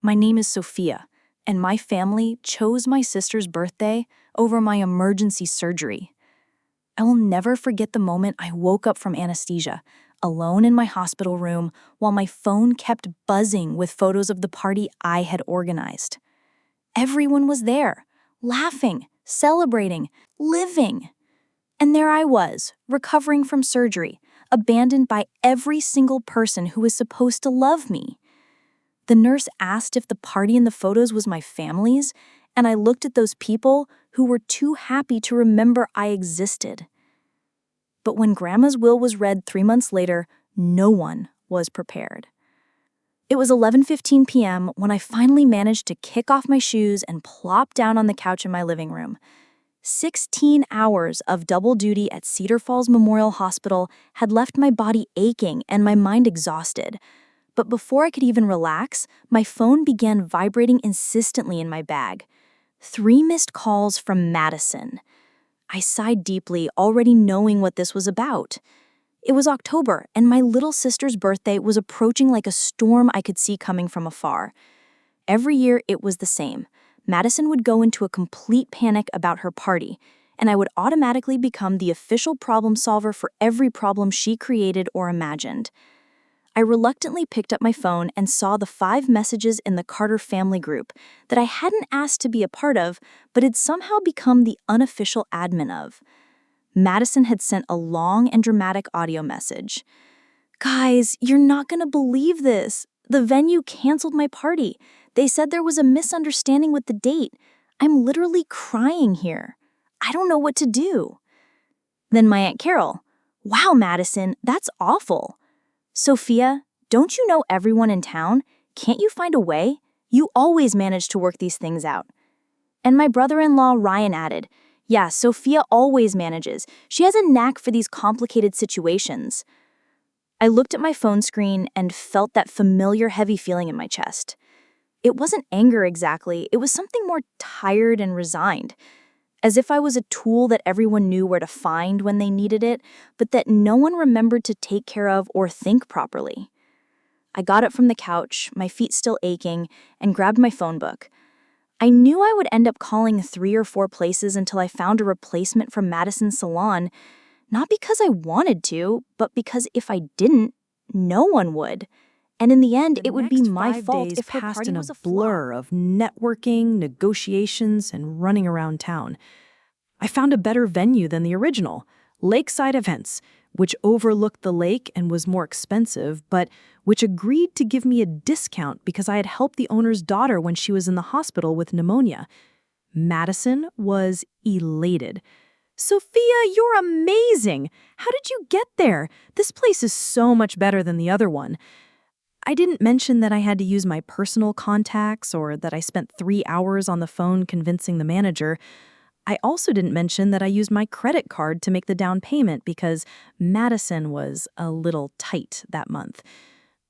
My name is Sophia, and my family chose my sister's birthday over my emergency surgery. I will never forget the moment I woke up from anesthesia, alone in my hospital room, while my phone kept buzzing with photos of the party I had organized. Everyone was there, laughing, celebrating, living. And there I was, recovering from surgery, abandoned by every single person who was supposed to love me. The nurse asked if the party in the photos was my family's, and I looked at those people who were too happy to remember I existed. But when Grandma's will was read 3 months later, no one was prepared. It was 11:15 p.m. when I finally managed to kick off my shoes and plop down on the couch in my living room. 16 hours of double duty at Cedar Falls Memorial Hospital had left my body aching and my mind exhausted. But before I could even relax, my phone began vibrating insistently in my bag. 3 missed calls from Madison. I sighed deeply, already knowing what this was about. It was October, and my little sister's birthday was approaching like a storm I could see coming from afar. Every year, it was the same. Madison would go into a complete panic about her party, and I would automatically become the official problem solver for every problem she created or imagined. I reluctantly picked up my phone and saw the 5 messages in the Carter family group that I hadn't asked to be a part of, but had somehow become the unofficial admin of. Madison had sent a long and dramatic audio message. "Guys, you're not gonna believe this. The venue canceled my party. They said there was a misunderstanding with the date. I'm literally crying here. I don't know what to do." Then my Aunt Carol, "Wow, Madison, that's awful. Sophia, don't you know everyone in town? Can't you find a way? You always manage to work these things out." And my brother-in-law Ryan added, "Yeah, Sophia always manages. She has a knack for these complicated situations." I looked at my phone screen and felt that familiar heavy feeling in my chest. It wasn't anger exactly, it was something more tired and resigned. As if I was a tool that everyone knew where to find when they needed it, but that no one remembered to take care of or think properly. I got up from the couch, my feet still aching, and grabbed my phone book. I knew I would end up calling 3 or 4 places until I found a replacement from Madison's salon, not because I wanted to, but because if I didn't, no one would. And in the end, it would be my fault if her party was a blur of networking, negotiations, and running around town. I found a better venue than the original, Lakeside Events, which overlooked the lake and was more expensive, but which agreed to give me a discount because I had helped the owner's daughter when she was in the hospital with pneumonia. Madison was elated. "Sophia, you're amazing! How did you get there? This place is so much better than the other one." I didn't mention that I had to use my personal contacts or that I spent 3 hours on the phone convincing the manager. I also didn't mention that I used my credit card to make the down payment because Madison was a little tight that month.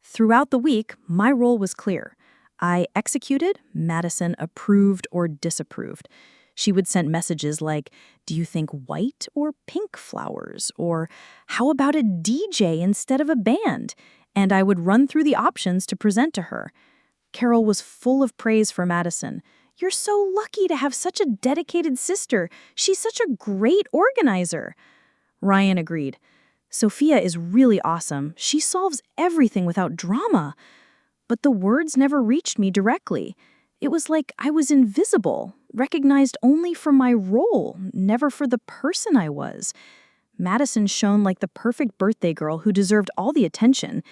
Throughout the week, my role was clear. I executed, Madison approved or disapproved. She would send messages like, "Do you think white or pink flowers?" Or, "How about a DJ instead of a band?" And I would run through the options to present to her. Carol was full of praise for Madison. "You're so lucky to have such a dedicated sister. She's such a great organizer." Ryan agreed. "Sophia is really awesome. She solves everything without drama." But the words never reached me directly. It was like I was invisible, recognized only for my role, never for the person I was. Madison shone like the perfect birthday girl who deserved all the attention,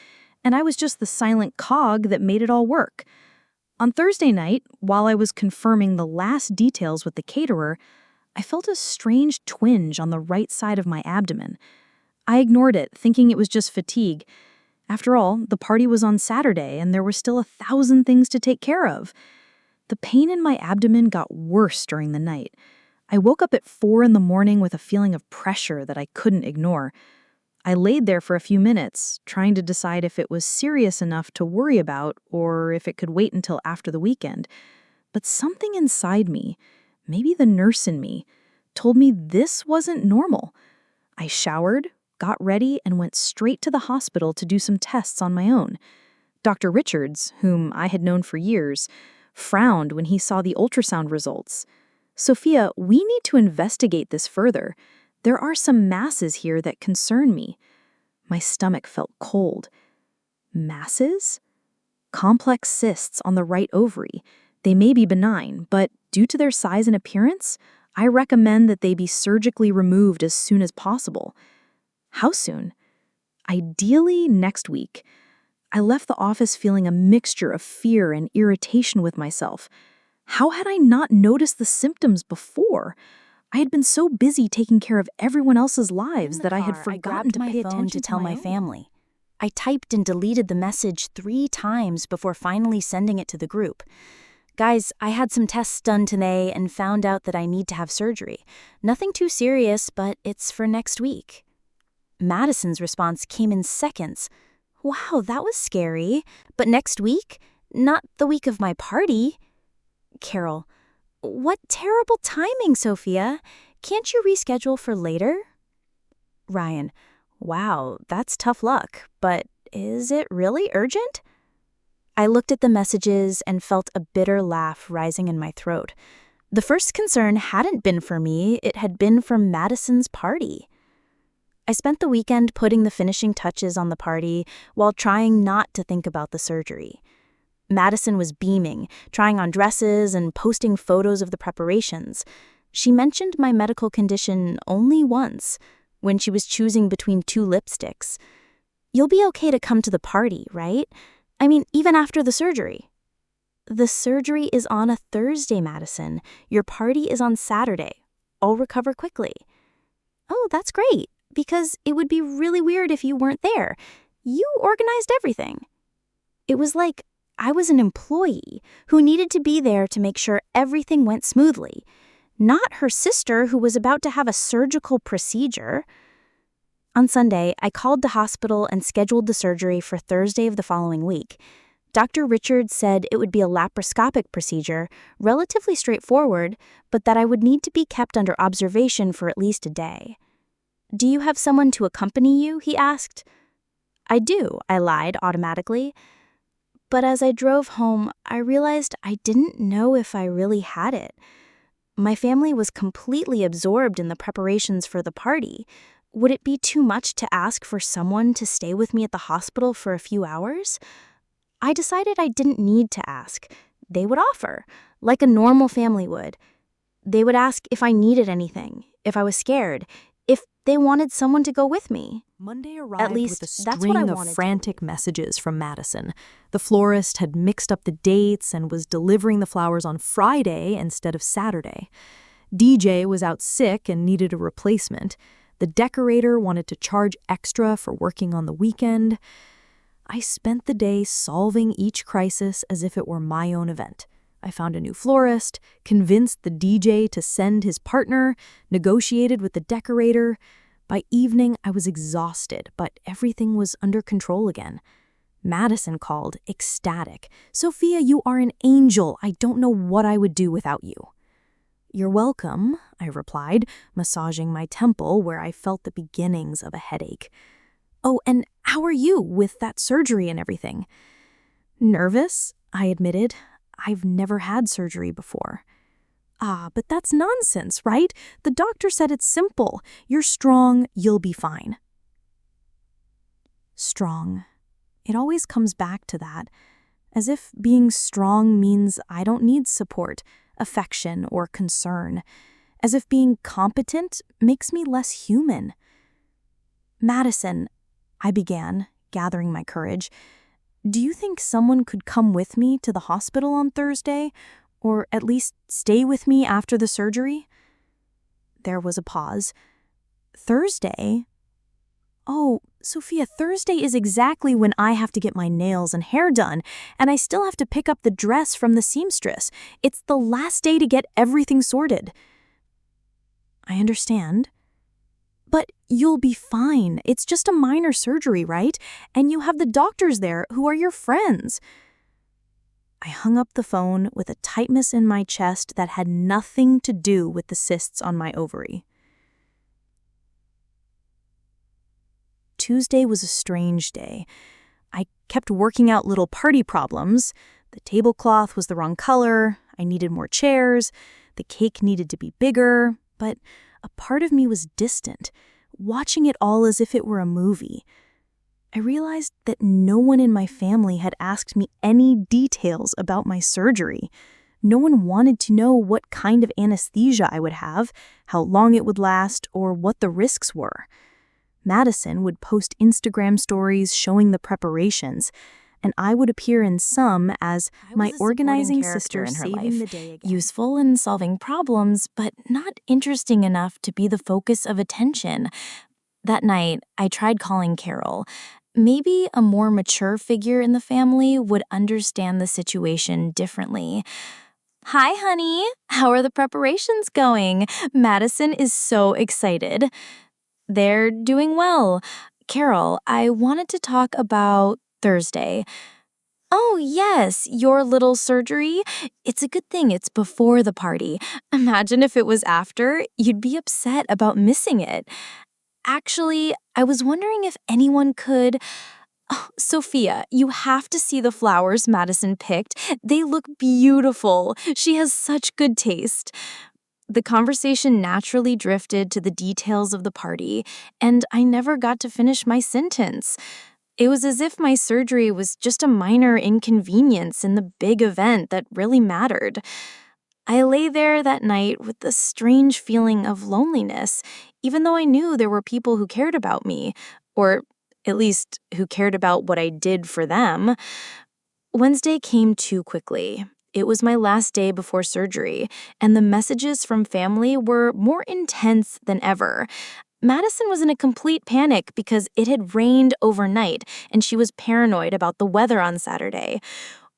and I was just the silent cog that made it all work. On Thursday night, while I was confirming the last details with the caterer, I felt a strange twinge on the right side of my abdomen. I ignored it, thinking it was just fatigue. After all, the party was on Saturday, and there were still 1,000 things to take care of. The pain in my abdomen got worse during the night. I woke up at 4 in the morning with a feeling of pressure that I couldn't ignore. I laid there for a few minutes, trying to decide if it was serious enough to worry about or if it could wait until after the weekend. But something inside me, maybe the nurse in me, told me this wasn't normal. I showered, got ready, and went straight to the hospital to do some tests on my own. Dr. Richards, whom I had known for years, frowned when he saw the ultrasound results. Sophia, we need to investigate this further. There are some masses here that concern me. My stomach felt cold. Masses? Complex cysts on the right ovary. They may be benign, but due to their size and appearance, I recommend that they be surgically removed as soon as possible. How soon? Ideally, next week. I left the office feeling a mixture of fear and irritation with myself. How had I not noticed the symptoms before? I had been so busy taking care of everyone else's lives that I had forgotten to pay attention to tell my own. family. I typed and deleted the message 3 times before finally sending it to the group. Guys, I had some tests done today and found out that I need to have surgery. Nothing too serious, but it's for next week. Madison's response came in seconds. Wow, that was scary. But next week? Not the week of my party. Carol, what terrible timing, Sophia. Can't you reschedule for later? Ryan, wow, that's tough luck, but is it really urgent? I looked at the messages and felt a bitter laugh rising in my throat. The first concern hadn't been for me, it had been for Madison's party. I spent the weekend putting the finishing touches on the party while trying not to think about the surgery. Madison was beaming, trying on dresses and posting photos of the preparations. She mentioned my medical condition only once, when she was choosing between 2 lipsticks. You'll be okay to come to the party, right? I mean, even after the surgery. The surgery is on a Thursday, Madison. Your party is on Saturday. I'll recover quickly. Oh, that's great, because it would be really weird if you weren't there. You organized everything. It was like I was an employee who needed to be there to make sure everything went smoothly, not her sister who was about to have a surgical procedure. On Sunday, I called the hospital and scheduled the surgery for Thursday of the following week. Dr. Richards said it would be a laparoscopic procedure, relatively straightforward, but that I would need to be kept under observation for at least a day. Do you have someone to accompany you? He asked. I do, I lied automatically. But as I drove home, I realized I didn't know if I really had it. My family was completely absorbed in the preparations for the party. Would it be too much to ask for someone to stay with me at the hospital for a few hours? I decided I didn't need to ask. They would offer, like a normal family would. They would ask if I needed anything, if I was scared, if they wanted someone to go with me. Monday arrived At least, with a that's what I string of wanted to frantic messages from Madison. The florist had mixed up the dates and was delivering the flowers on Friday instead of Saturday. DJ was out sick and needed a replacement. The decorator wanted to charge extra for working on the weekend. I spent the day solving each crisis as if it were my own event. I found a new florist, convinced the DJ to send his partner, negotiated with the decorator. By evening, I was exhausted, but everything was under control again. Madison called, ecstatic. "Sophia, you are an angel. I don't know what I would do without you." "You're welcome," I replied, massaging my temple where I felt the beginnings of a headache. "Oh, and how are you with that surgery and everything?" "Nervous," I admitted. I've never had surgery before. "Ah, but that's nonsense, right? The doctor said it's simple. You're strong, you'll be fine." Strong. It always comes back to that, as if being strong means I don't need support, affection, or concern, as if being competent makes me less human. "Madison," I began, gathering my courage, "do you think someone could come with me to the hospital on Thursday, or at least stay with me after the surgery?" There was a pause. "Thursday? Oh, Sophia, Thursday is exactly when I have to get my nails and hair done, and I still have to pick up the dress from the seamstress. It's the last day to get everything sorted." "I understand. But you'll be fine. It's just a minor surgery, right? And you have the doctors there who are your friends." I hung up the phone with a tightness in my chest that had nothing to do with the cysts on my ovary. Tuesday was a strange day. I kept working out little party problems. The tablecloth was the wrong color, I needed more chairs, the cake needed to be bigger, but a part of me was distant, watching it all as if it were a movie. I realized that no one in my family had asked me any details about my surgery. No one wanted to know what kind of anesthesia I would have, how long it would last, or what the risks were. Madison would post Instagram stories showing the preparations, and I would appear in some as my organizing sister in her saving life, the day again. useful in solving problems, but not interesting enough to be the focus of attention. That night, I tried calling Carol. Maybe a more mature figure in the family would understand the situation differently. Hi, honey. How are the preparations going? Madison is so excited. They're doing well. Carol, I wanted to talk about Thursday. Oh, yes, your little surgery. It's a good thing it's before the party. Imagine if it was after, you'd be upset about missing it. Actually, I was wondering if anyone could. Oh, Sophia, you have to see the flowers Madison picked. They look beautiful. She has such good taste. The conversation naturally drifted to the details of the party, and I never got to finish my sentence. It was as if my surgery was just a minor inconvenience in the big event that really mattered. I lay there that night with a strange feeling of loneliness, even though I knew there were people who cared about me, or at least who cared about what I did for them. Wednesday came too quickly. It was my last day before surgery, and the messages from family were more intense than ever. Madison was in a complete panic because it had rained overnight, and she was paranoid about the weather on Saturday.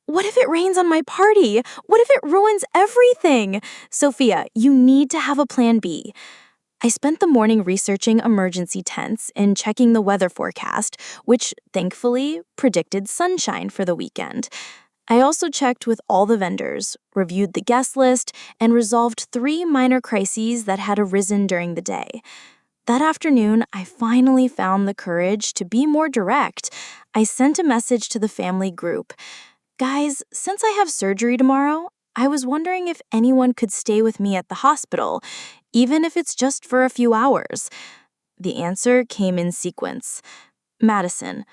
What if it rains on my party? What if it ruins everything? Sophia, you need to have a plan B. I spent the morning researching emergency tents and checking the weather forecast, which thankfully predicted sunshine for the weekend. I also checked with all the vendors, reviewed the guest list, and resolved 3 minor crises that had arisen during the day. That afternoon, I finally found the courage to be more direct. I sent a message to the family group. Guys, since I have surgery tomorrow, I was wondering if anyone could stay with me at the hospital, even if it's just for a few hours. The answer came in sequence. Madison.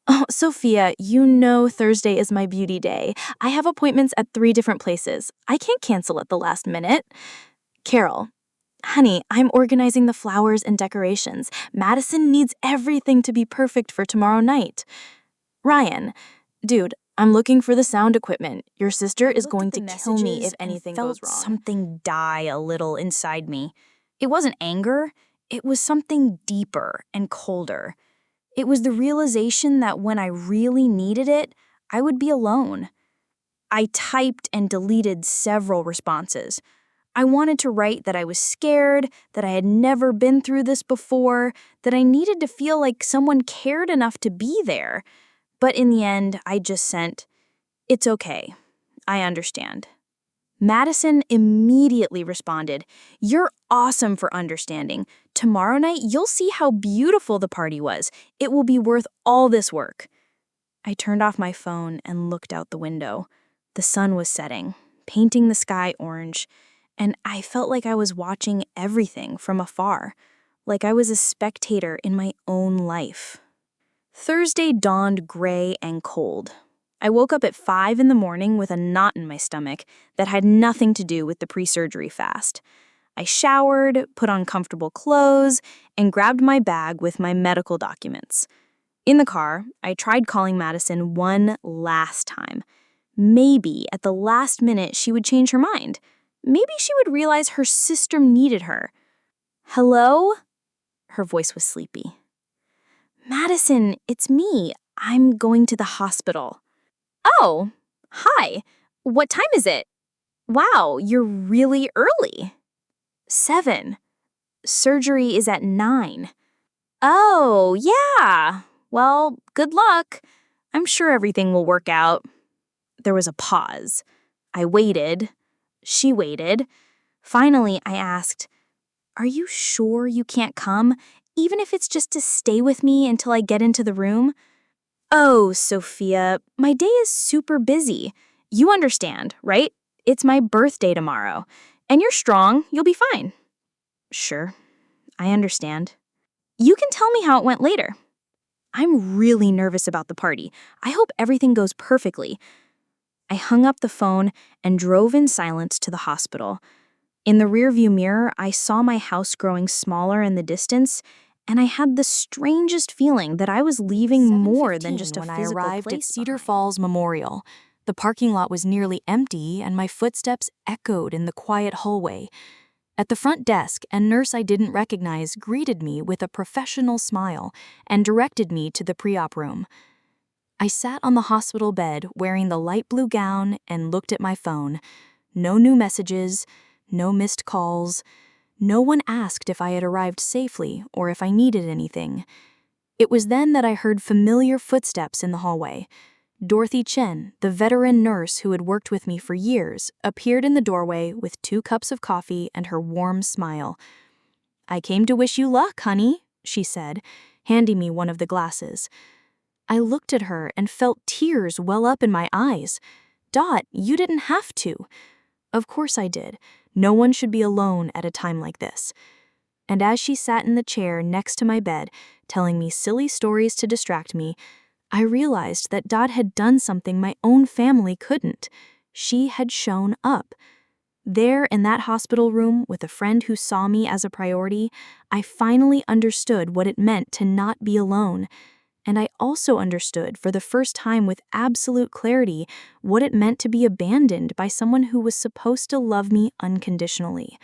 Oh, Sophia, you know Thursday is my beauty day. I have appointments at 3 different places. I can't cancel at the last minute. Carol. Honey, I'm organizing the flowers and decorations. Madison needs everything to be perfect for tomorrow night. Ryan. Dude, I'm looking for the sound equipment. Your sister is going to kill me if anything goes wrong. Something die a little inside me. It wasn't anger, it was something deeper and colder. It was the realization that when I really needed it, I would be alone. I typed and deleted several responses. I wanted to write that I was scared, that I had never been through this before, that I needed to feel like someone cared enough to be there. But in the end, I just sent, "It's okay. I understand." Madison immediately responded, "You're awesome for understanding. Tomorrow night, you'll see how beautiful the party was. It will be worth all this work." I turned off my phone and looked out the window. The sun was setting, painting the sky orange, and I felt like I was watching everything from afar, like I was a spectator in my own life. Thursday dawned gray and cold. I woke up at 5 in the morning with a knot in my stomach that had nothing to do with the pre-surgery fast. I showered, put on comfortable clothes, and grabbed my bag with my medical documents. In the car, I tried calling Madison one last time. Maybe at the last minute she would change her mind. Maybe she would realize her sister needed her. "Hello?" Her voice was sleepy. "Madison, it's me. I'm going to the hospital." "Oh, hi. What time is it? Wow, you're really early." 7. Surgery is at 9. "Oh, yeah. Well, good luck. I'm sure everything will work out." There was a pause. I waited. She waited. Finally, I asked, "Are you sure you can't come, even if it's just to stay with me until I get into the room?" Oh, Sophia, my day is super busy. You understand, right? It's my birthday tomorrow. And you're strong, you'll be fine. Sure, I understand. You can tell me how it went later. I'm really nervous about the party. I hope everything goes perfectly. I hung up the phone and drove in silence to the hospital. In the rearview mirror, I saw my house growing smaller in the distance, and I had the strangest feeling that I was leaving more than just a when I physical arrived at place Cedar behind. Falls Memorial. The parking lot was nearly empty, and my footsteps echoed in the quiet hallway. At the front desk, a nurse I didn't recognize greeted me with a professional smile and directed me to the pre-op room. I sat on the hospital bed wearing the light blue gown and looked at my phone. No new messages, no missed calls. No one asked if I had arrived safely or if I needed anything. It was then that I heard familiar footsteps in the hallway. Dorothy Chen, the veteran nurse who had worked with me for years, appeared in the doorway with 2 cups of coffee and her warm smile. "I came to wish you luck, honey," she said, handing me one of the glasses. I looked at her and felt tears well up in my eyes. "Dot, you didn't have to." Of course I did. No one should be alone at a time like this. And as she sat in the chair next to my bed, telling me silly stories to distract me, I realized that Dot had done something my own family couldn't. She had shown up. There in that hospital room with a friend who saw me as a priority, I finally understood what it meant to not be alone. And I also understood for the first time with absolute clarity what it meant to be abandoned by someone who was supposed to love me unconditionally.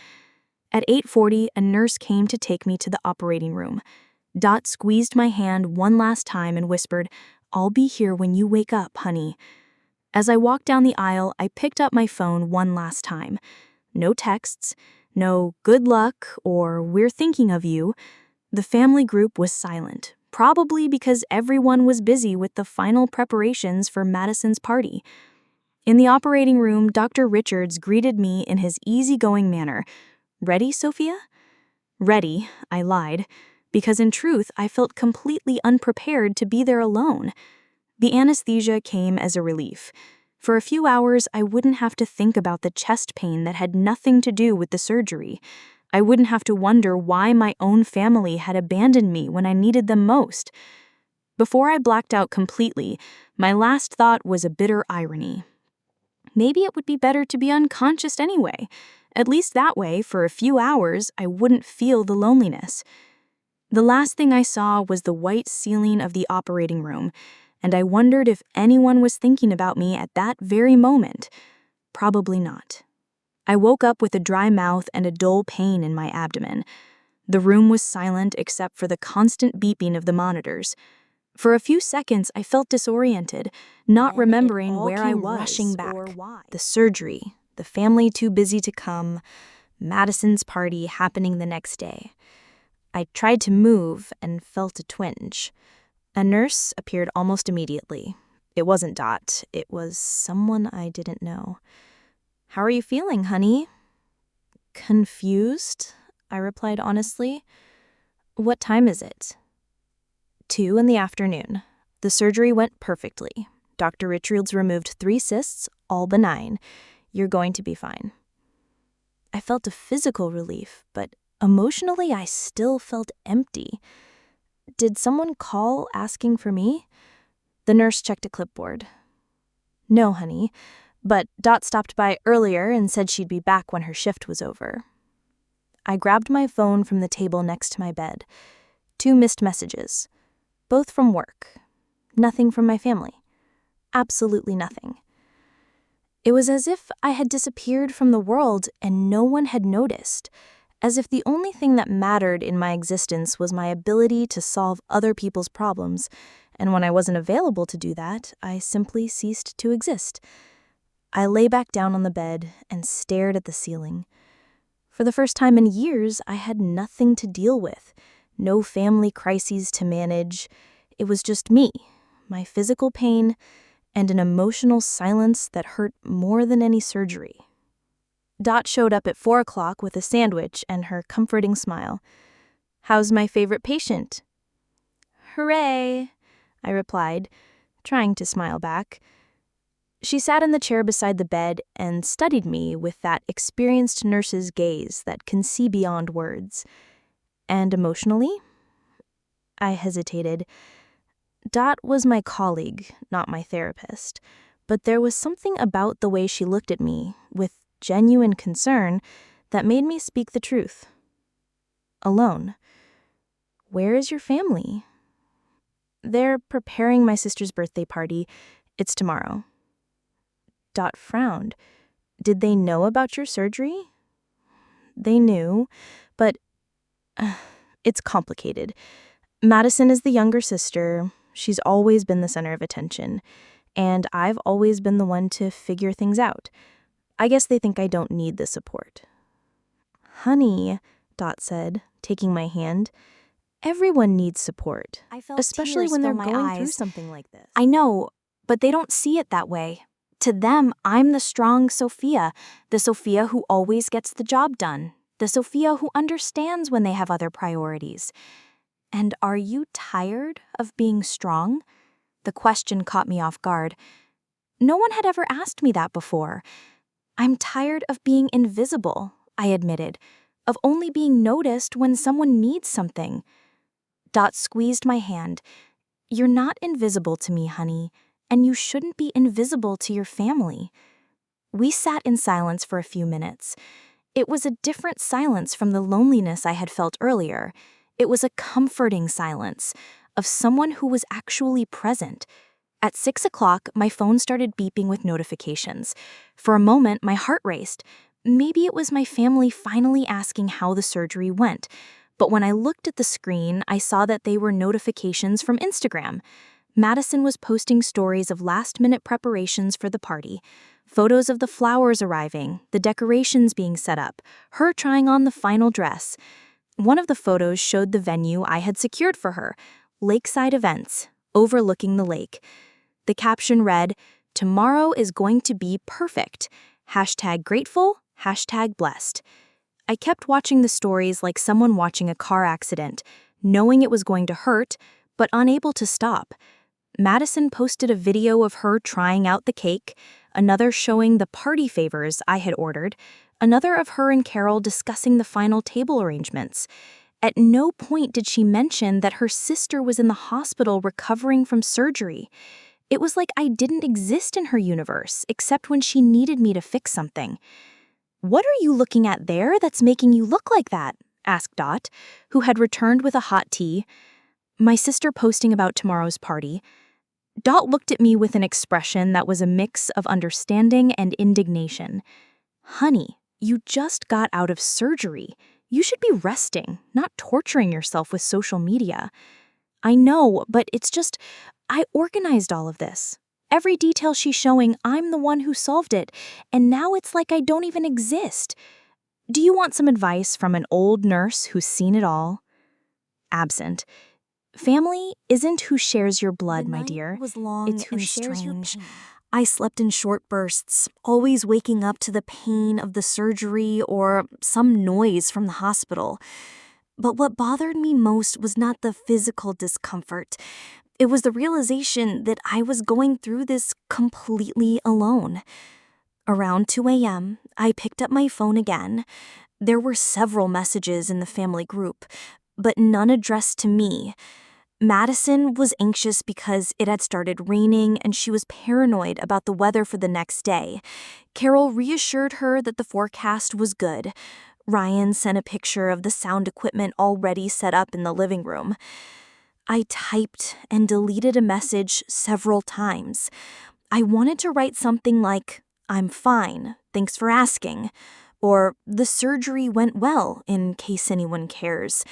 At 8:40, a nurse came to take me to the operating room. Dot squeezed my hand one last time and whispered, "I'll be here when you wake up, honey." As I walked down the aisle, I picked up my phone one last time. No texts, no "good luck" or "we're thinking of you." The family group was silent, probably because everyone was busy with the final preparations for Madison's party. In the operating room, Dr. Richards greeted me in his easygoing manner. "Ready, Sophia?" "Ready," I lied, because in truth I felt completely unprepared to be there alone. The anesthesia came as a relief. For a few hours, I wouldn't have to think about the chest pain that had nothing to do with the surgery. I wouldn't have to wonder why my own family had abandoned me when I needed them most. Before I blacked out completely, my last thought was a bitter irony. Maybe it would be better to be unconscious anyway. At least that way, for a few hours, I wouldn't feel the loneliness. The last thing I saw was the white ceiling of the operating room, and I wondered if anyone was thinking about me at that very moment. Probably not. I woke up with a dry mouth and a dull pain in my abdomen. The room was silent except for the constant beeping of the monitors. For a few seconds, I felt disoriented, not Then it remembering all where I came was rushing back. or why. The surgery, the family too busy to come, Madison's party happening the next day. I tried to move and felt a twinge. A nurse appeared almost immediately. It wasn't Dot. It was someone I didn't know. "How are you feeling, honey?" "Confused," I replied honestly. "What time is it?" 2 in the afternoon. The surgery went perfectly. Dr. Richards removed 3 cysts, all benign. You're going to be fine. I felt a physical relief, but emotionally I still felt empty. Did someone call asking for me? The nurse checked a clipboard. "No, honey, but Dot stopped by earlier and said she'd be back when her shift was over." I grabbed my phone from the table next to my bed. 2 missed messages. Both from work. Nothing from my family. Absolutely nothing. It was as if I had disappeared from the world and no one had noticed, as if the only thing that mattered in my existence was my ability to solve other people's problems, and when I wasn't available to do that, I simply ceased to exist. I lay back down on the bed and stared at the ceiling. For the first time in years, I had nothing to deal with, no family crises to manage. It was just me, my physical pain, and an emotional silence that hurt more than any surgery. Dot showed up at 4 o'clock with a sandwich and her comforting smile. "How's my favorite patient?" "Hooray," I replied, trying to smile back. She sat in the chair beside the bed and studied me with that experienced nurse's gaze that can see beyond words. And emotionally? I hesitated. Dot was my colleague, not my therapist, but there was something about the way she looked at me, with genuine concern, that made me speak the truth. Alone. Where is your family? They're preparing my sister's birthday party. It's tomorrow. Dot frowned. Did they know about your surgery? They knew, but it's complicated. Madison is the younger sister. She's always been the center of attention, and I've always been the one to figure things out. I guess they think I don't need the support. Honey, Dot said, taking my hand, everyone needs support, especially when they're going through something like this. I know, but they don't see it that way. To them, I'm the strong Sophia, the Sophia who always gets the job done, the Sophia who understands when they have other priorities. And are you tired of being strong? The question caught me off guard. No one had ever asked me that before. I'm tired of being invisible, I admitted, of only being noticed when someone needs something. Dot squeezed my hand. You're not invisible to me, honey, and you shouldn't be invisible to your family. We sat in silence for a few minutes. It was a different silence from the loneliness I had felt earlier. It was a comforting silence of someone who was actually present. At 6 o'clock, my phone started beeping with notifications. For a moment, my heart raced. Maybe it was my family finally asking how the surgery went. But when I looked at the screen, I saw that they were notifications from Instagram. Madison was posting stories of last-minute preparations for the party, photos of the flowers arriving, the decorations being set up, her trying on the final dress. One of the photos showed the venue I had secured for her, Lakeside Events, overlooking the lake. The caption read, "Tomorrow is going to be perfect. #grateful, #blessed. I kept watching the stories like someone watching a car accident, knowing it was going to hurt, but unable to stop. Madison posted a video of her trying out the cake, another showing the party favors I had ordered, another of her and Carol discussing the final table arrangements. At no point did she mention that her sister was in the hospital recovering from surgery. It was like I didn't exist in her universe, except when she needed me to fix something. "What are you looking at there that's making you look like that?" asked Dot, who had returned with a hot tea. "My sister posting about tomorrow's party." Dot looked at me with an expression that was a mix of understanding and indignation. "Honey, you just got out of surgery. You should be resting, not torturing yourself with social media." "I know, but it's just, I organized all of this. Every detail she's showing, I'm the one who solved it, and now it's like I don't even exist. Do you want some advice from an old nurse who's seen it all?" Absent. "Family isn't who shares your blood, my dear. Was long It's who and shares your strange. pain." I slept in short bursts, always waking up to the pain of the surgery or some noise from the hospital. But what bothered me most was not the physical discomfort. It was the realization that I was going through this completely alone. Around 2 a.m., I picked up my phone again. There were several messages in the family group, but none addressed to me. Madison was anxious because it had started raining and she was paranoid about the weather for the next day. Carol reassured her that the forecast was good. Ryan sent a picture of the sound equipment already set up in the living room. I typed and deleted a message several times. I wanted to write something like, "I'm fine, thanks for asking," or "the surgery went well," in case anyone cares.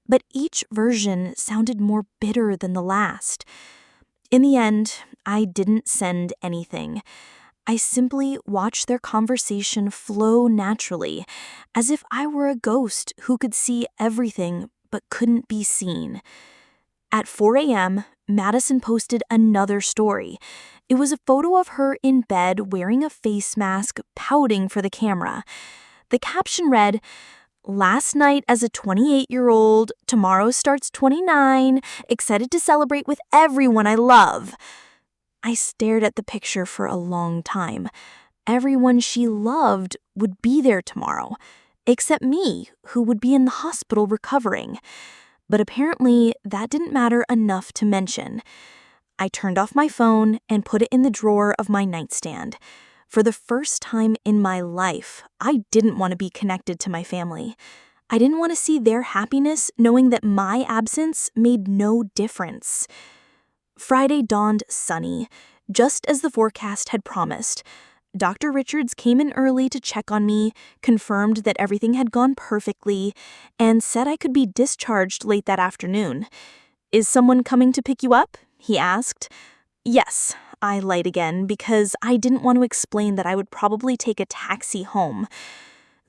But each version sounded more bitter than the last. In the end, I didn't send anything. I simply watched their conversation flow naturally, as if I were a ghost who could see everything but couldn't be seen. At 4 a.m., Madison posted another story. It was a photo of her in bed wearing a face mask, pouting for the camera. The caption read, "Last night as a 28-year-old, tomorrow starts 29, excited to celebrate with everyone I love." I stared at the picture for a long time. Everyone she loved would be there tomorrow, except me, who would be in the hospital recovering. But apparently, that didn't matter enough to mention. I turned off my phone and put it in the drawer of my nightstand. For the first time in my life, I didn't want to be connected to my family. I didn't want to see their happiness knowing that my absence made no difference. Friday dawned sunny, just as the forecast had promised. Dr. Richards came in early to check on me, confirmed that everything had gone perfectly, and said I could be discharged late that afternoon. "Is someone coming to pick you up?" he asked. "Yes," I lied again because I didn't want to explain that I would probably take a taxi home.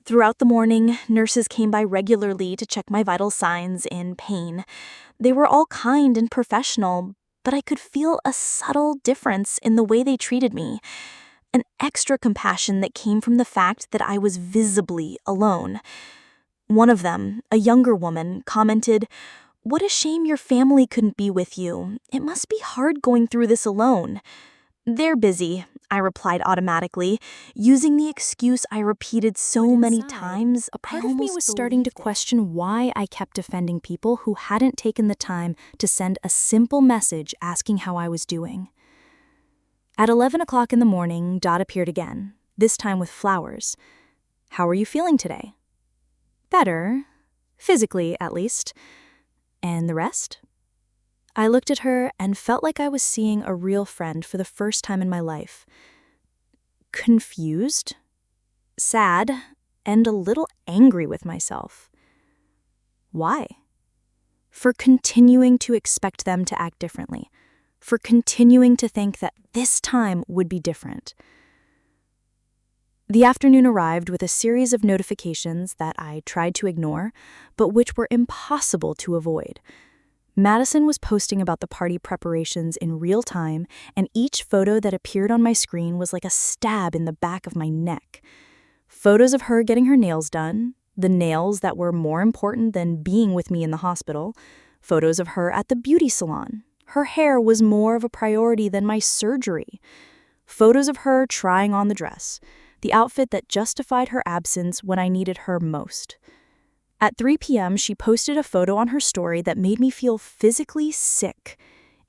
Throughout the morning, nurses came by regularly to check my vital signs and pain. They were all kind and professional, but I could feel a subtle difference in the way they treated me. An extra compassion that came from the fact that I was visibly alone. One of them, a younger woman, commented, "What a shame your family couldn't be with you. It must be hard going through this alone." "They're busy," I replied automatically, using the excuse I repeated so many times. A part of me was starting to question why I kept defending people who hadn't taken the time to send a simple message asking how I was doing. At 11 o'clock in the morning, Dot appeared again, this time with flowers. "How are you feeling today?" "Better. Physically, at least. And the rest?" I looked at her and felt like I was seeing a real friend for the first time in my life. Confused, sad, and a little angry with myself. Why? For continuing to expect them to act differently. For continuing to think that this time would be different. The afternoon arrived with a series of notifications that I tried to ignore, but which were impossible to avoid. Madison was posting about the party preparations in real time, and each photo that appeared on my screen was like a stab in the back of my neck. Photos of her getting her nails done, the nails that were more important than being with me in the hospital, photos of her at the beauty salon. Her hair was more of a priority than my surgery. Photos of her trying on the dress, the outfit that justified her absence when I needed her most. At 3 p.m., she posted a photo on her story that made me feel physically sick.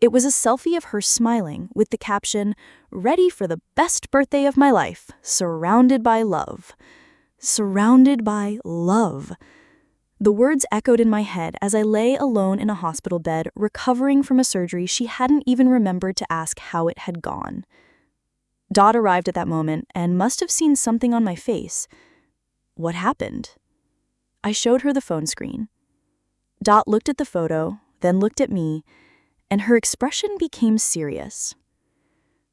It was a selfie of her smiling with the caption, "Ready for the best birthday of my life, surrounded by love." Surrounded by love. The words echoed in my head as I lay alone in a hospital bed, recovering from a surgery she hadn't even remembered to ask how it had gone. Dot arrived at that moment and must have seen something on my face. What happened? I showed her the phone screen. Dot looked at the photo, then looked at me, and her expression became serious.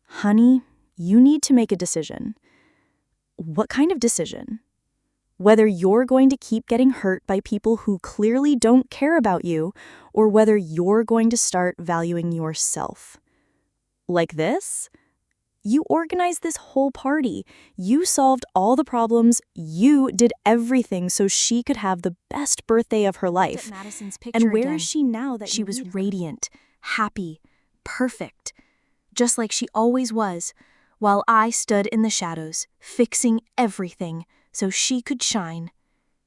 "Honey, you need to make a decision." "What kind of decision?" "Whether you're going to keep getting hurt by people who clearly don't care about you, or whether you're going to start valuing yourself." "Like this? You organized this whole party. You solved all the problems. You did everything so she could have the best birthday of her life. And where is she now that She you was need her?" radiant, happy, perfect, just like she always was, while I stood in the shadows, fixing everything so she could shine.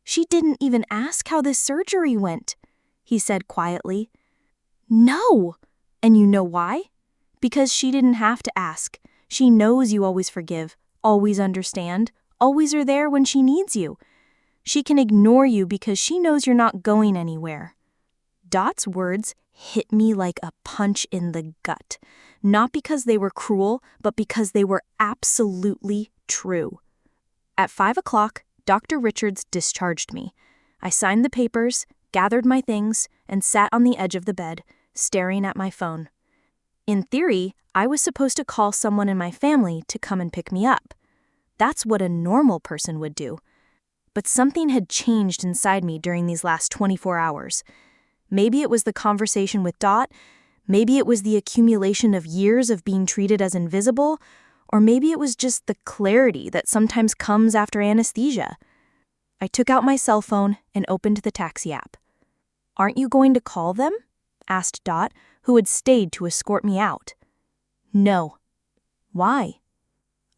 "She didn't even ask how this surgery went," he said quietly. "No! And you know why? Because she didn't have to ask. She knows you always forgive, always understand, always are there when she needs you. She can ignore you because she knows you're not going anywhere." Dot's words hit me like a punch in the gut, not because they were cruel, but because they were absolutely true. At 5 o'clock, Dr. Richards discharged me. I signed the papers, gathered my things, and sat on the edge of the bed, staring at my phone. In theory, I was supposed to call someone in my family to come and pick me up. That's what a normal person would do. But something had changed inside me during these last 24 hours. Maybe it was the conversation with Dot, maybe it was the accumulation of years of being treated as invisible, or maybe it was just the clarity that sometimes comes after anesthesia. I took out my cell phone and opened the taxi app. "Aren't you going to call them?" asked Dot, who had stayed to escort me out. No. Why?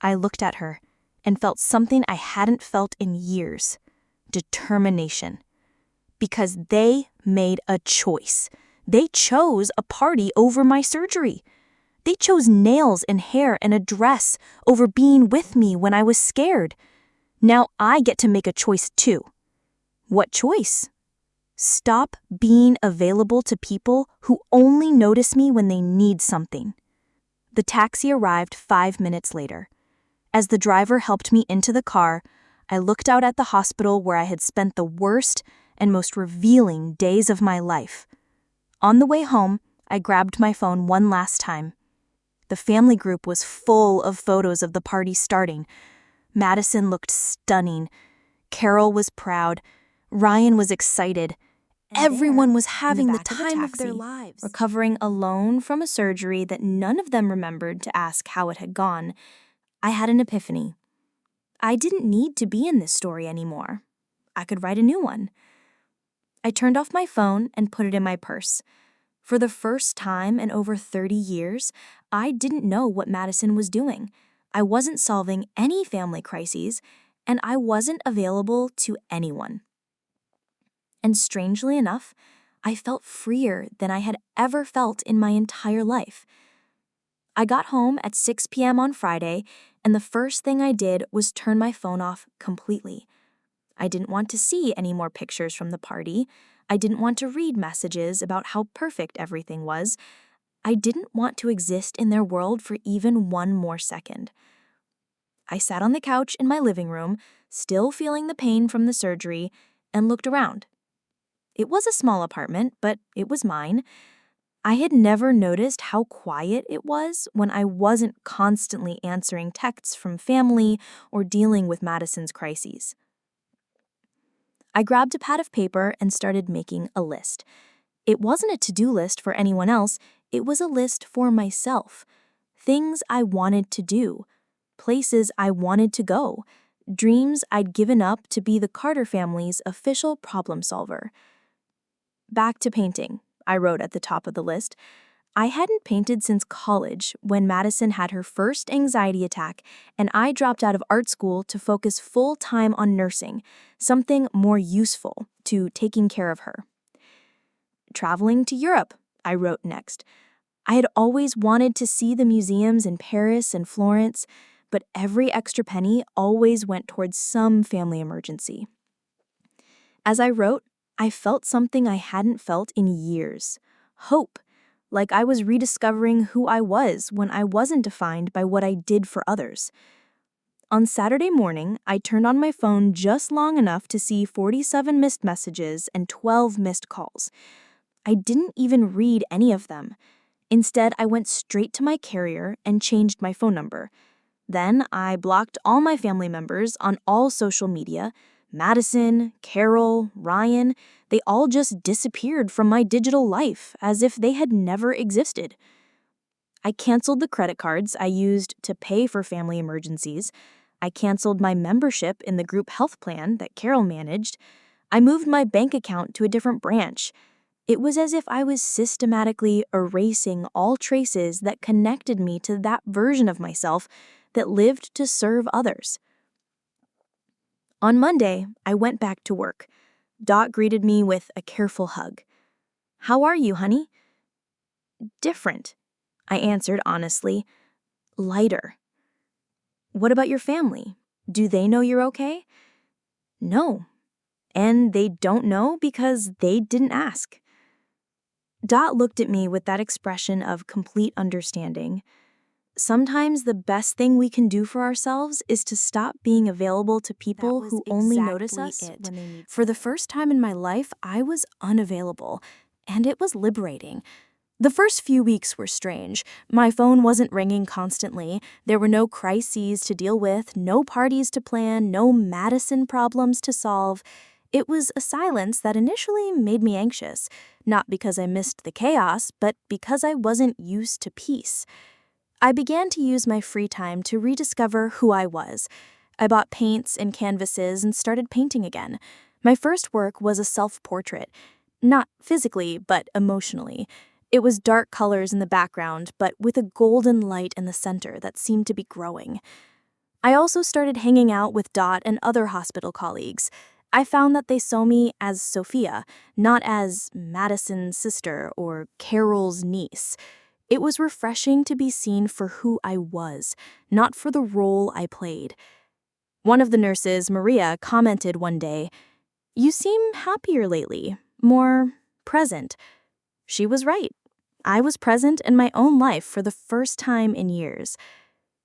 I looked at her and felt something I hadn't felt in years. Determination. Because they made a choice. They chose a party over my surgery. They chose nails and hair and a dress over being with me when I was scared. Now I get to make a choice too. What choice? Stop being available to people who only notice me when they need something. The taxi arrived 5 minutes later. As the driver helped me into the car, I looked out at the hospital where I had spent the worst and most revealing days of my life. On the way home, I grabbed my phone one last time. The family group was full of photos of the party starting. Madison looked stunning. Carol was proud. Ryan was excited. Everyone was having the time of their lives. Recovering alone from a surgery that none of them remembered to ask how it had gone, I had an epiphany. I didn't need to be in this story anymore. I could write a new one. I turned off my phone and put it in my purse. For the first time in over 30 years, I didn't know what Madison was doing. I wasn't solving any family crises, and I wasn't available to anyone. And strangely enough, I felt freer than I had ever felt in my entire life. I got home at 6 p.m. on Friday, and the first thing I did was turn my phone off completely. I didn't want to see any more pictures from the party. I didn't want to read messages about how perfect everything was. I didn't want to exist in their world for even one more second. I sat on the couch in my living room, still feeling the pain from the surgery, and looked around. It was a small apartment, but it was mine. I had never noticed how quiet it was when I wasn't constantly answering texts from family or dealing with Madison's crises. I grabbed a pad of paper and started making a list. It wasn't a to-do list for anyone else, it was a list for myself. Things I wanted to do, places I wanted to go, dreams I'd given up to be the Carter family's official problem solver. Back to painting, I wrote at the top of the list. I hadn't painted since college when Madison had her first anxiety attack and I dropped out of art school to focus full-time on nursing, something more useful to taking care of her. Traveling to Europe, I wrote next. I had always wanted to see the museums in Paris and Florence, but every extra penny always went towards some family emergency. As I wrote, I felt something I hadn't felt in years. Hope. Like I was rediscovering who I was when I wasn't defined by what I did for others. On Saturday morning, I turned on my phone just long enough to see 47 missed messages and 12 missed calls. I didn't even read any of them. Instead, I went straight to my carrier and changed my phone number. Then I blocked all my family members on all social media. Madison, Carol, Ryan, they all just disappeared from my digital life as if they had never existed. I canceled the credit cards I used to pay for family emergencies. I canceled my membership in the group health plan that Carol managed. I moved my bank account to a different branch. It was as if I was systematically erasing all traces that connected me to that version of myself that lived to serve others. On Monday, I went back to work. Dot greeted me with a careful hug. "How are you, honey?" "Different," I answered honestly. "Lighter." "What about your family? Do they know you're okay?" "No." And they don't know because they didn't ask. Dot looked at me with that expression of complete understanding. Sometimes the best thing we can do for ourselves is to stop being available to people who only notice us when they need. For the first time in my life, I was unavailable, and it was liberating. The first few weeks were strange. My phone wasn't ringing constantly. There were no crises to deal with, no parties to plan, no Madison problems to solve. It was a silence that initially made me anxious, not because I missed the chaos, but because I wasn't used to peace. I began to use my free time to rediscover who I was. I bought paints and canvases and started painting again. My first work was a self-portrait. Not physically, but emotionally. It was dark colors in the background, but with a golden light in the center that seemed to be growing. I also started hanging out with Dot and other hospital colleagues. I found that they saw me as Sophia, not as Madison's sister or Carol's niece. It was refreshing to be seen for who I was, not for the role I played. One of the nurses, Maria, commented one day, "You seem happier lately, more present." She was right. I was present in my own life for the first time in years.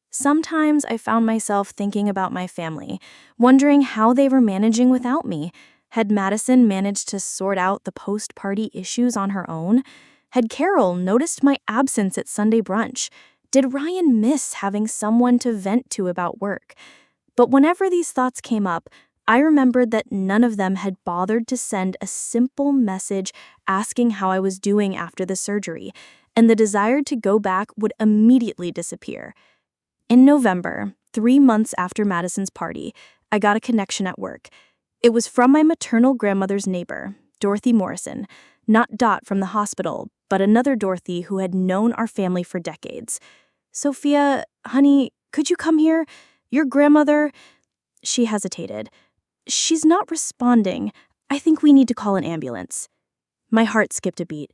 Sometimes I found myself thinking about my family, wondering how they were managing without me. Had Madison managed to sort out the post-party issues on her own? Had Carol noticed my absence at Sunday brunch? Did Ryan miss having someone to vent to about work? But whenever these thoughts came up, I remembered that none of them had bothered to send a simple message asking how I was doing after the surgery, and the desire to go back would immediately disappear. In November, 3 months after Madison's party, I got a connection at work. It was from my maternal grandmother's neighbor, Dorothy Morrison, not Dot from the hospital, but another Dorothy who had known our family for decades. "Sophia, honey, could you come here? Your grandmother—" She hesitated. "She's not responding. I think we need to call an ambulance." My heart skipped a beat.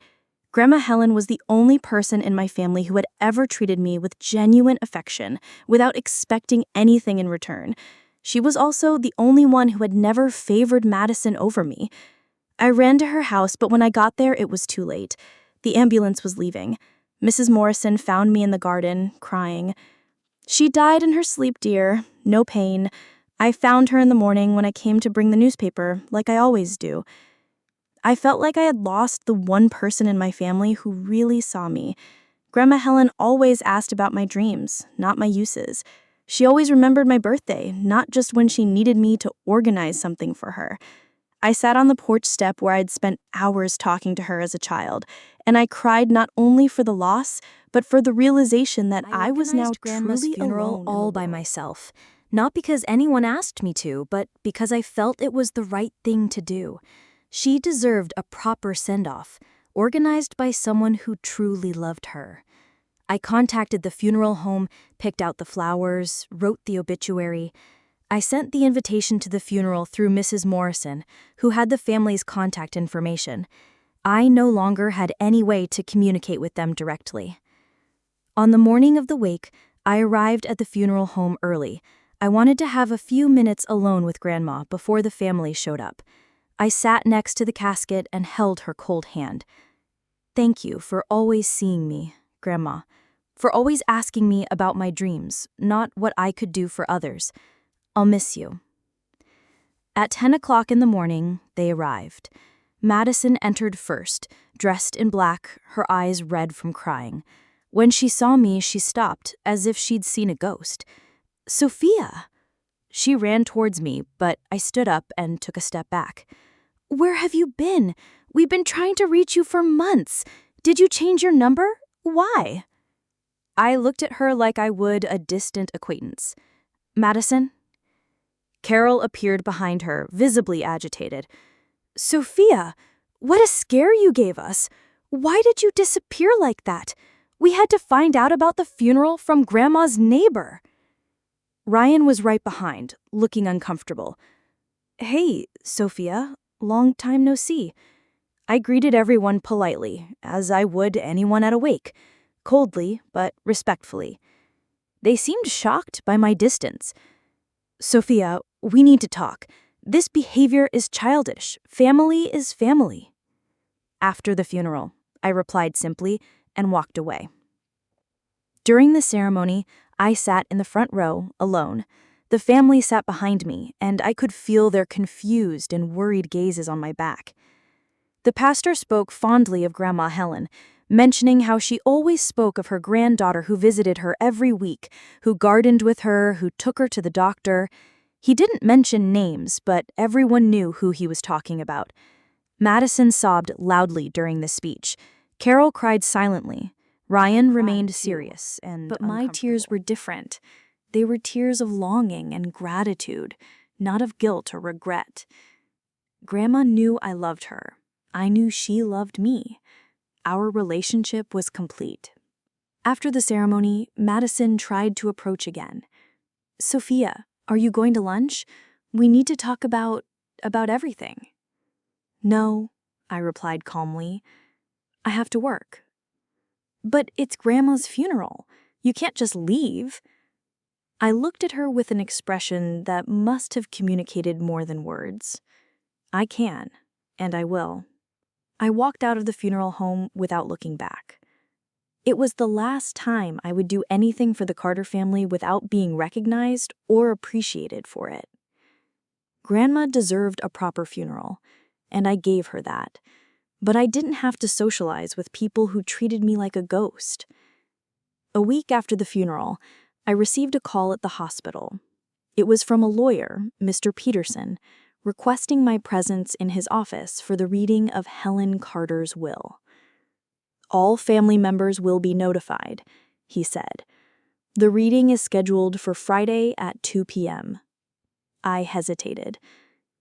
Grandma Helen was the only person in my family who had ever treated me with genuine affection, without expecting anything in return. She was also the only one who had never favored Madison over me. I ran to her house, but when I got there, it was too late. The ambulance was leaving. Mrs. Morrison found me in the garden, crying. "She died in her sleep, dear. No pain. I found her in the morning when I came to bring the newspaper, like I always do." I felt like I had lost the one person in my family who really saw me. Grandma Helen always asked about my dreams, not my uses. She always remembered my birthday, not just when she needed me to organize something for her. I sat on the porch step where I'd spent hours talking to her as a child, and I cried not only for the loss, but for the realization that I was now Grandma's truly funeral alone in the all by world. myself. Not because anyone asked me to, but because I felt it was the right thing to do. She deserved a proper send-off, organized by someone who truly loved her. I contacted the funeral home, picked out the flowers, wrote the obituary. I sent the invitation to the funeral through Mrs. Morrison, who had the family's contact information. I no longer had any way to communicate with them directly. On the morning of the wake, I arrived at the funeral home early. I wanted to have a few minutes alone with Grandma before the family showed up. I sat next to the casket and held her cold hand. "Thank you for always seeing me, Grandma, for always asking me about my dreams, not what I could do for others. I'll miss you." At 10 o'clock in the morning, they arrived. Madison entered first, dressed in black, her eyes red from crying. When she saw me, she stopped, as if she'd seen a ghost. "Sophia!" She ran towards me, but I stood up and took a step back. "Where have you been? We've been trying to reach you for months. Did you change your number? Why?" I looked at her like I would a distant acquaintance. "Madison?" Carol appeared behind her, visibly agitated. "Sophia, what a scare you gave us. Why did you disappear like that? We had to find out about the funeral from Grandma's neighbor." Ryan was right behind, looking uncomfortable. "Hey, Sophia, long time no see." I greeted everyone politely, as I would anyone at a wake, coldly but respectfully. They seemed shocked by my distance. "Sophia, we need to talk. This behavior is childish. Family is family." "After the funeral," I replied simply and walked away. During the ceremony, I sat in the front row, alone. The family sat behind me, and I could feel their confused and worried gazes on my back. The pastor spoke fondly of Grandma Helen, mentioning how she always spoke of her granddaughter who visited her every week, who gardened with her, who took her to the doctor. He didn't mention names, but everyone knew who he was talking about. Madison sobbed loudly during the speech. Carol cried silently. Ryan remained serious and But my tears were different. They were tears of longing and gratitude, not of guilt or regret. Grandma knew I loved her. I knew she loved me. our relationship was complete. After the ceremony, Madison tried to approach again. "Sophia, are you going to lunch? We need to talk about everything." "No," I replied calmly. "I have to work." "But it's Grandma's funeral. You can't just leave." I looked at her with an expression that must have communicated more than words. "I can, and I will." I walked out of the funeral home without looking back. It was the last time I would do anything for the Carter family without being recognized or appreciated for it. Grandma deserved a proper funeral, and I gave her that. But I didn't have to socialize with people who treated me like a ghost. A week after the funeral, I received a call at the hospital. It was from a lawyer, Mr. Peterson, requesting my presence in his office for the reading of Helen Carter's will. "All family members will be notified," he said. "The reading is scheduled for Friday at 2 p.m. I hesitated.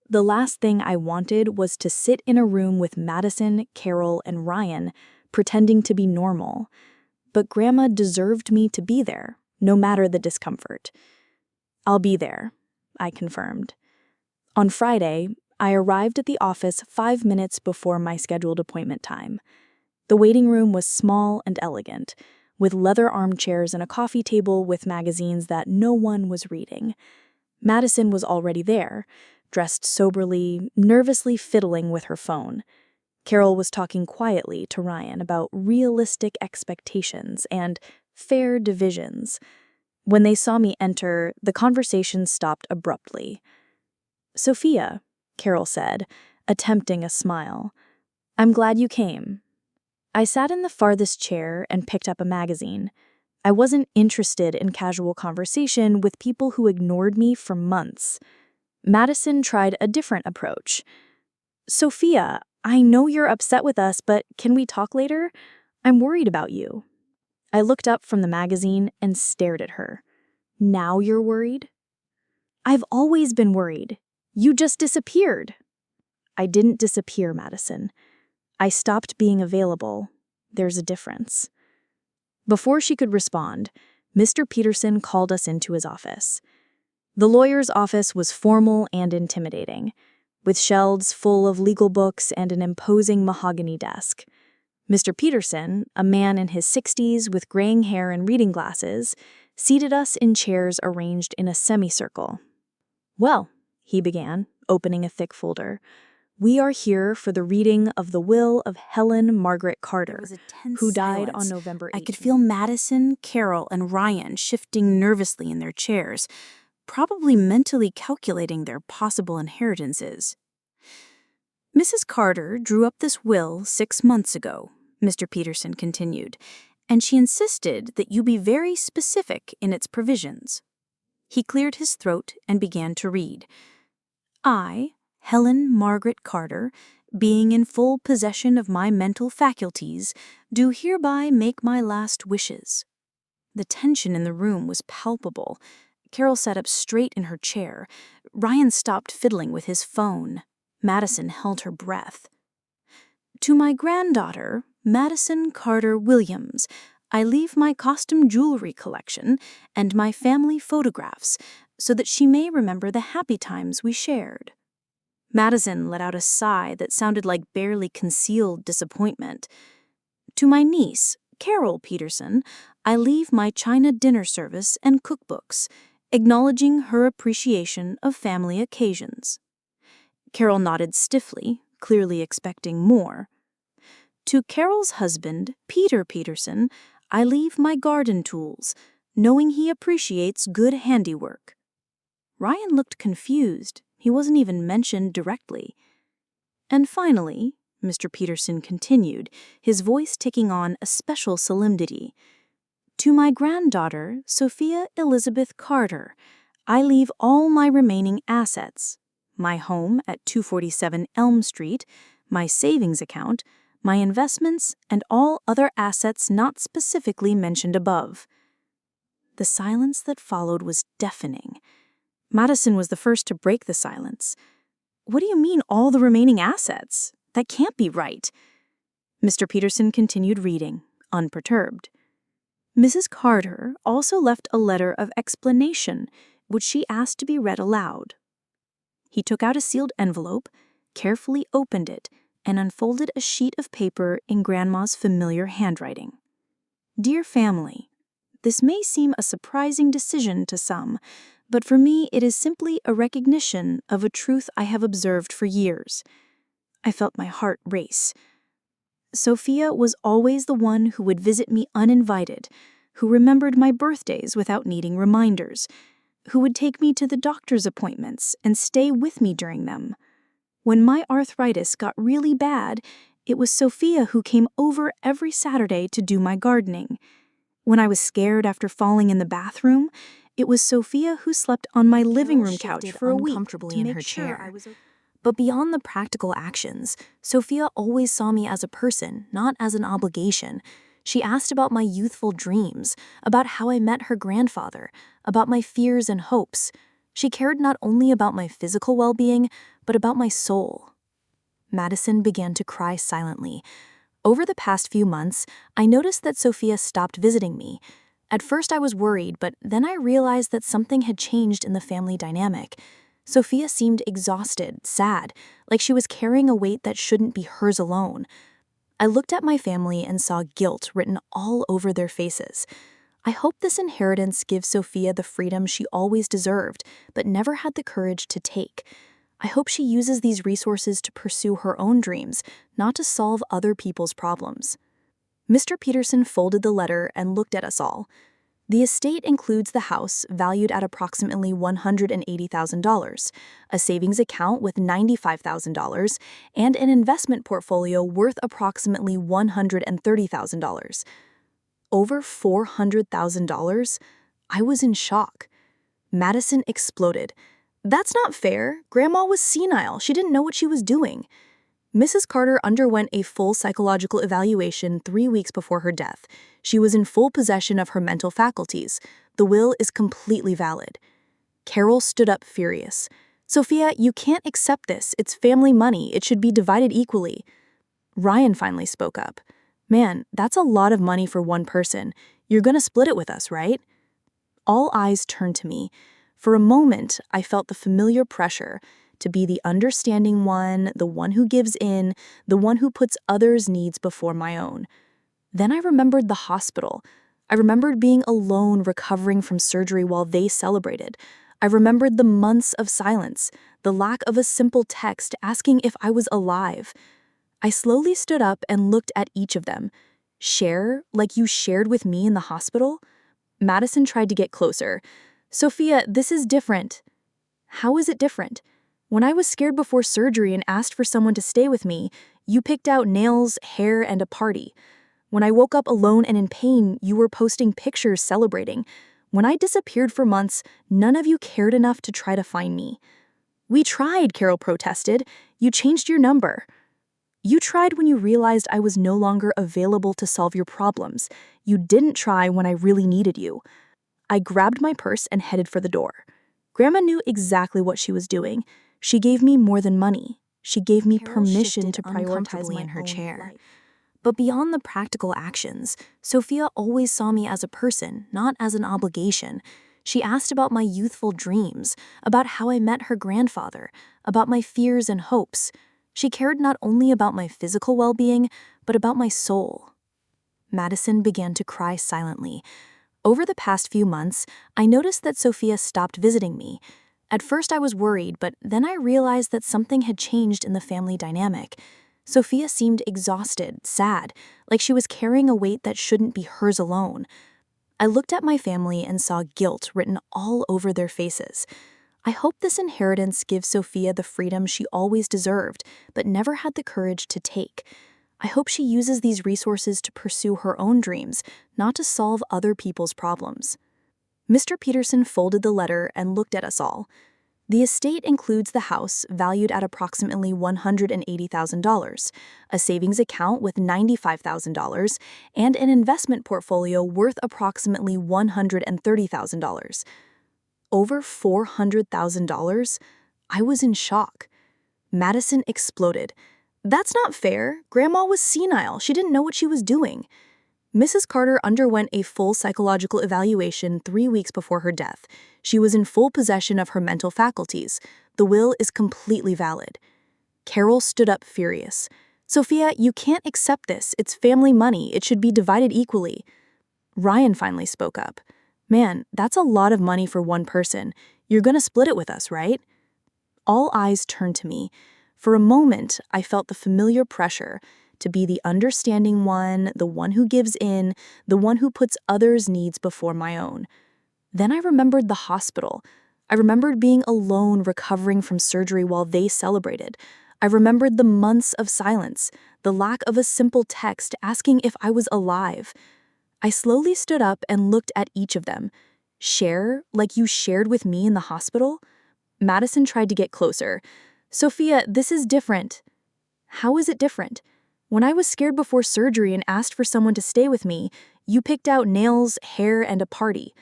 The last thing I wanted was to sit in a room with Madison, Carol, and Ryan, pretending to be normal. But Grandma deserved me to be there, no matter the discomfort. "I'll be there," I confirmed. On Friday, I arrived at the office 5 minutes before my scheduled appointment time. The waiting room was small and elegant, with leather armchairs and a coffee table with magazines that no one was reading. Madison was already there, dressed soberly, nervously fiddling with her phone. Carol was talking quietly to Ryan about realistic expectations and fair divisions. When they saw me enter, the conversation stopped abruptly. "Sophia," Carol said, attempting a smile, "I'm glad you came." I sat in the farthest chair and picked up a magazine. I wasn't interested in casual conversation with people who ignored me for months. Madison tried a different approach. "Sophia, I know you're upset with us, but can we talk later? I'm worried about you." I looked up from the magazine and stared at her. "Now you're worried?" "I've always been worried. You just disappeared." "I didn't disappear, Madison. I stopped being available. There's a difference." Before she could respond, Mr. Peterson called us into his office. The lawyer's office was formal and intimidating, with shelves full of legal books and an imposing mahogany desk. Mr. Peterson, a man in his 60s with graying hair and reading glasses, seated us in chairs arranged in a semicircle. "Well," he began, opening a thick folder, "we are here for the reading of the will of Helen Margaret Carter, who died on November 18th. I could feel Madison, Carol, and Ryan shifting nervously in their chairs, probably mentally calculating their possible inheritances. "Mrs. Carter drew up this will 6 months ago," Mr. Peterson continued, "and she insisted that you be very specific in its provisions." He cleared his throat and began to read. "I, Helen Margaret Carter, being in full possession of my mental faculties, do hereby make my last wishes." The tension in the room was palpable. Carol sat up straight in her chair. Ryan stopped fiddling with his phone. Madison held her breath. "To my granddaughter, Madison Carter Williams, I leave my costume jewelry collection and my family photographs so that she may remember the happy times we shared." Madison let out a sigh that sounded like barely concealed disappointment. "To my niece, Carol Peterson, I leave my china dinner service and cookbooks, acknowledging her appreciation of family occasions." Carol nodded stiffly, clearly expecting more. "To Carol's husband, Peter Peterson, I leave my garden tools, knowing he appreciates good handiwork." Ryan looked confused. He wasn't even mentioned directly. "And finally," Mr. Peterson continued, his voice taking on a special solemnity, "to my granddaughter, Sophia Elizabeth Carter, I leave all my remaining assets, my home at 247 Elm Street, my savings account, my investments, and all other assets not specifically mentioned above." The silence that followed was deafening. Madison was the first to break the silence. "What do you mean, all the remaining assets? That can't be right." Mr. Peterson continued reading, unperturbed. Mrs. Carter also left a letter of explanation, which she asked to be read aloud. He took out a sealed envelope, carefully opened it, and unfolded a sheet of paper in Grandma's familiar handwriting. Dear family, this may seem a surprising decision to some, but for me it is simply a recognition of a truth I have observed for years. I felt my heart race. Sophia was always the one who would visit me uninvited, who remembered my birthdays without needing reminders, who would take me to the doctor's appointments and stay with me during them. When my arthritis got really bad, it was Sophia who came over every Saturday to do my gardening. When I was scared after falling in the bathroom, it was Sophia who slept on my living room couch for a week uncomfortably to in make her sure chair. I was okay. But beyond the practical actions, Sophia always saw me as a person, not as an obligation. She asked about my youthful dreams, about how I met her grandfather, about my fears and hopes. She cared not only about my physical well-being, but about my soul. Madison began to cry silently. Over the past few months, I noticed that Sophia stopped visiting me. At first I was worried, but then I realized that something had changed in the family dynamic. Sophia seemed exhausted, sad, like she was carrying a weight that shouldn't be hers alone. I looked at my family and saw guilt written all over their faces. I hope this inheritance gives Sophia the freedom she always deserved, but never had the courage to take. I hope she uses these resources to pursue her own dreams, not to solve other people's problems. Mr. Peterson folded the letter and looked at us all. The estate includes the house, valued at approximately $180,000, a savings account with $95,000, and an investment portfolio worth approximately $130,000. Over $400,000? I was in shock. Madison exploded. That's not fair. Grandma was senile. She didn't know what she was doing. Mrs. Carter underwent a full psychological evaluation 3 weeks before her death. She was in full possession of her mental faculties. The will is completely valid. Carol stood up furious. Sophia, you can't accept this. It's family money. It should be divided equally. Ryan finally spoke up. Man, that's a lot of money for one person. You're gonna split it with us, right? All eyes turned to me. For a moment, I felt the familiar pressure to be the understanding one, the one who gives in, the one who puts others' needs before my own. Then I remembered the hospital. I remembered being alone recovering from surgery while they celebrated. I remembered the months of silence, the lack of a simple text asking if I was alive. I slowly stood up and looked at each of them. Share, like you shared with me in the hospital? Madison tried to get closer. Sophia, this is different. How is it different? When I was scared before surgery and asked for someone to stay with me, you picked out nails, hair, and a party. When I woke up alone and in pain, you were posting pictures celebrating. When I disappeared for months, none of you cared enough to try to find me. We tried, Carol protested. You changed your number. You tried when you realized I was no longer available to solve your problems. You didn't try when I really needed you. I grabbed my purse and headed for the door. Grandma knew exactly what she was doing. She gave me more than money. She gave me Carol permission shifted to prioritize uncomfortably my in her own chair. life. But beyond the practical actions, Sophia always saw me as a person, not as an obligation. She asked about my youthful dreams, about how I met her grandfather, about my fears and hopes. She cared not only about my physical well-being, but about my soul. Madison began to cry silently. Over the past few months, I noticed that Sophia stopped visiting me. At first I was worried, but then I realized that something had changed in the family dynamic. Sophia seemed exhausted, sad, like she was carrying a weight that shouldn't be hers alone. I looked at my family and saw guilt written all over their faces. I hope this inheritance gives Sophia the freedom she always deserved, but never had the courage to take. I hope she uses these resources to pursue her own dreams, not to solve other people's problems. Mr. Peterson folded the letter and looked at us all. The estate includes the house, valued at approximately $180,000, a savings account with $95,000, and an investment portfolio worth approximately $130,000. Over $400,000? I was in shock. Madison exploded. That's not fair. Grandma was senile. She didn't know what she was doing. Mrs. Carter underwent a full psychological evaluation 3 weeks before her death. She was in full possession of her mental faculties. The will is completely valid. Carol stood up furious. Sophia, you can't accept this. It's family money. It should be divided equally. Ryan finally spoke up. Man, that's a lot of money for one person. You're gonna split it with us, right? All eyes turned to me. For a moment, I felt the familiar pressure to be the understanding one, the one who gives in, the one who puts others' needs before my own. Then I remembered the hospital. I remembered being alone recovering from surgery while they celebrated. I remembered the months of silence, the lack of a simple text asking if I was alive. I slowly stood up and looked at each of them. Share, like you shared with me in the hospital? Madison tried to get closer. Sophia, this is different. How is it different? When I was scared before surgery and asked for someone to stay with me, you picked out nails, hair, and a party.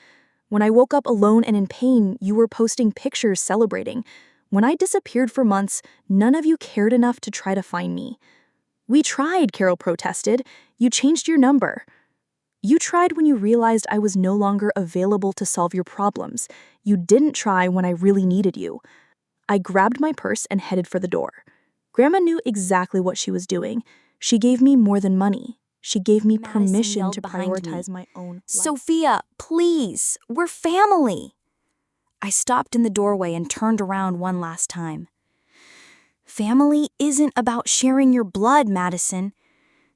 When I woke up alone and in pain, you were posting pictures celebrating. When I disappeared for months, none of you cared enough to try to find me. We tried, Carol protested. You changed your number. You tried when you realized I was no longer available to solve your problems. You didn't try when I really needed you. I grabbed my purse and headed for the door. Grandma knew exactly what she was doing. She gave me more than money. She gave me Madison permission yelled to behind prioritize me. my own life. Sophia, please, we're family. I stopped in the doorway and turned around one last time. Family isn't about sharing your blood, Madison.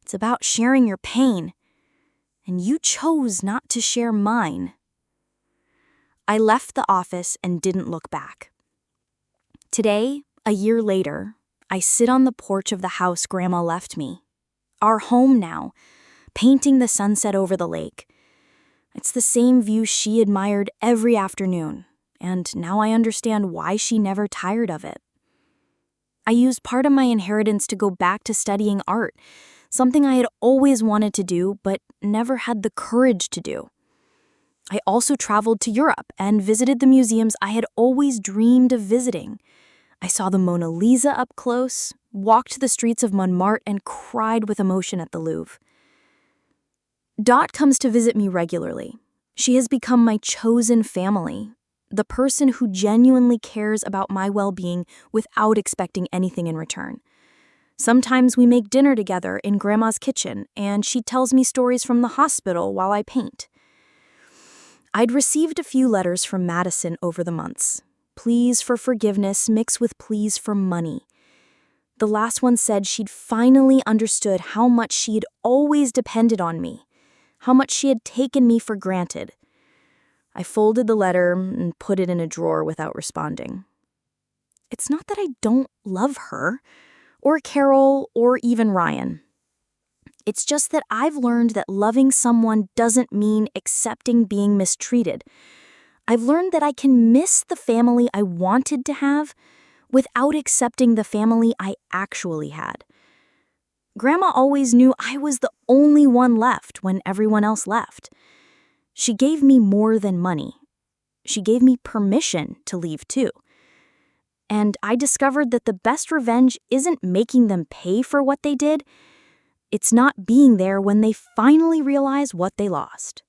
It's about sharing your pain. And you chose not to share mine. I left the office and didn't look back. Today, a year later, I sit on the porch of the house Grandma left me. Our home now, painting the sunset over the lake. It's the same view she admired every afternoon, and now I understand why she never tired of it. I used part of my inheritance to go back to studying art, something I had always wanted to do but never had the courage to do. I also traveled to Europe and visited the museums I had always dreamed of visiting. I saw the Mona Lisa up close, walked the streets of Montmartre, and cried with emotion at the Louvre. Dot comes to visit me regularly. She has become my chosen family, the person who genuinely cares about my well-being without expecting anything in return. Sometimes we make dinner together in Grandma's kitchen, and she tells me stories from the hospital while I paint. I'd received a few letters from Madison over the months. Pleas for forgiveness mixed with pleas for money. The last one said she'd finally understood how much she'd always depended on me, how much she had taken me for granted. I folded the letter and put it in a drawer without responding. It's not that I don't love her, or Carol, or even Ryan. It's just that I've learned that loving someone doesn't mean accepting being mistreated. I've learned that I can miss the family I wanted to have without accepting the family I actually had. Grandma always knew I was the only one left when everyone else left. She gave me more than money. She gave me permission to leave too. And I discovered that the best revenge isn't making them pay for what they did. It's not being there when they finally realize what they lost.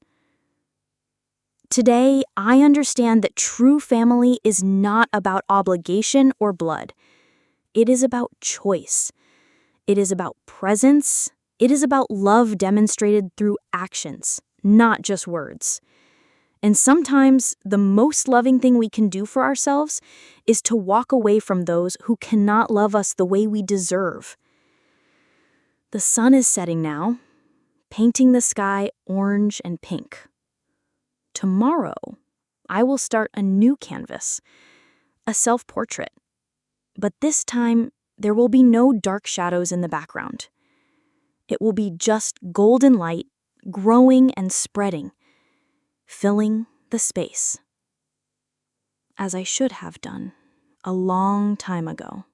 Today, I understand that true family is not about obligation or blood. It is about choice. It is about presence. It is about love demonstrated through actions, not just words. And sometimes the most loving thing we can do for ourselves is to walk away from those who cannot love us the way we deserve. The sun is setting now, painting the sky orange and pink. Tomorrow, I will start a new canvas, a self-portrait. But this time, there will be no dark shadows in the background. It will be just golden light, growing and spreading, filling the space. As I should have done a long time ago.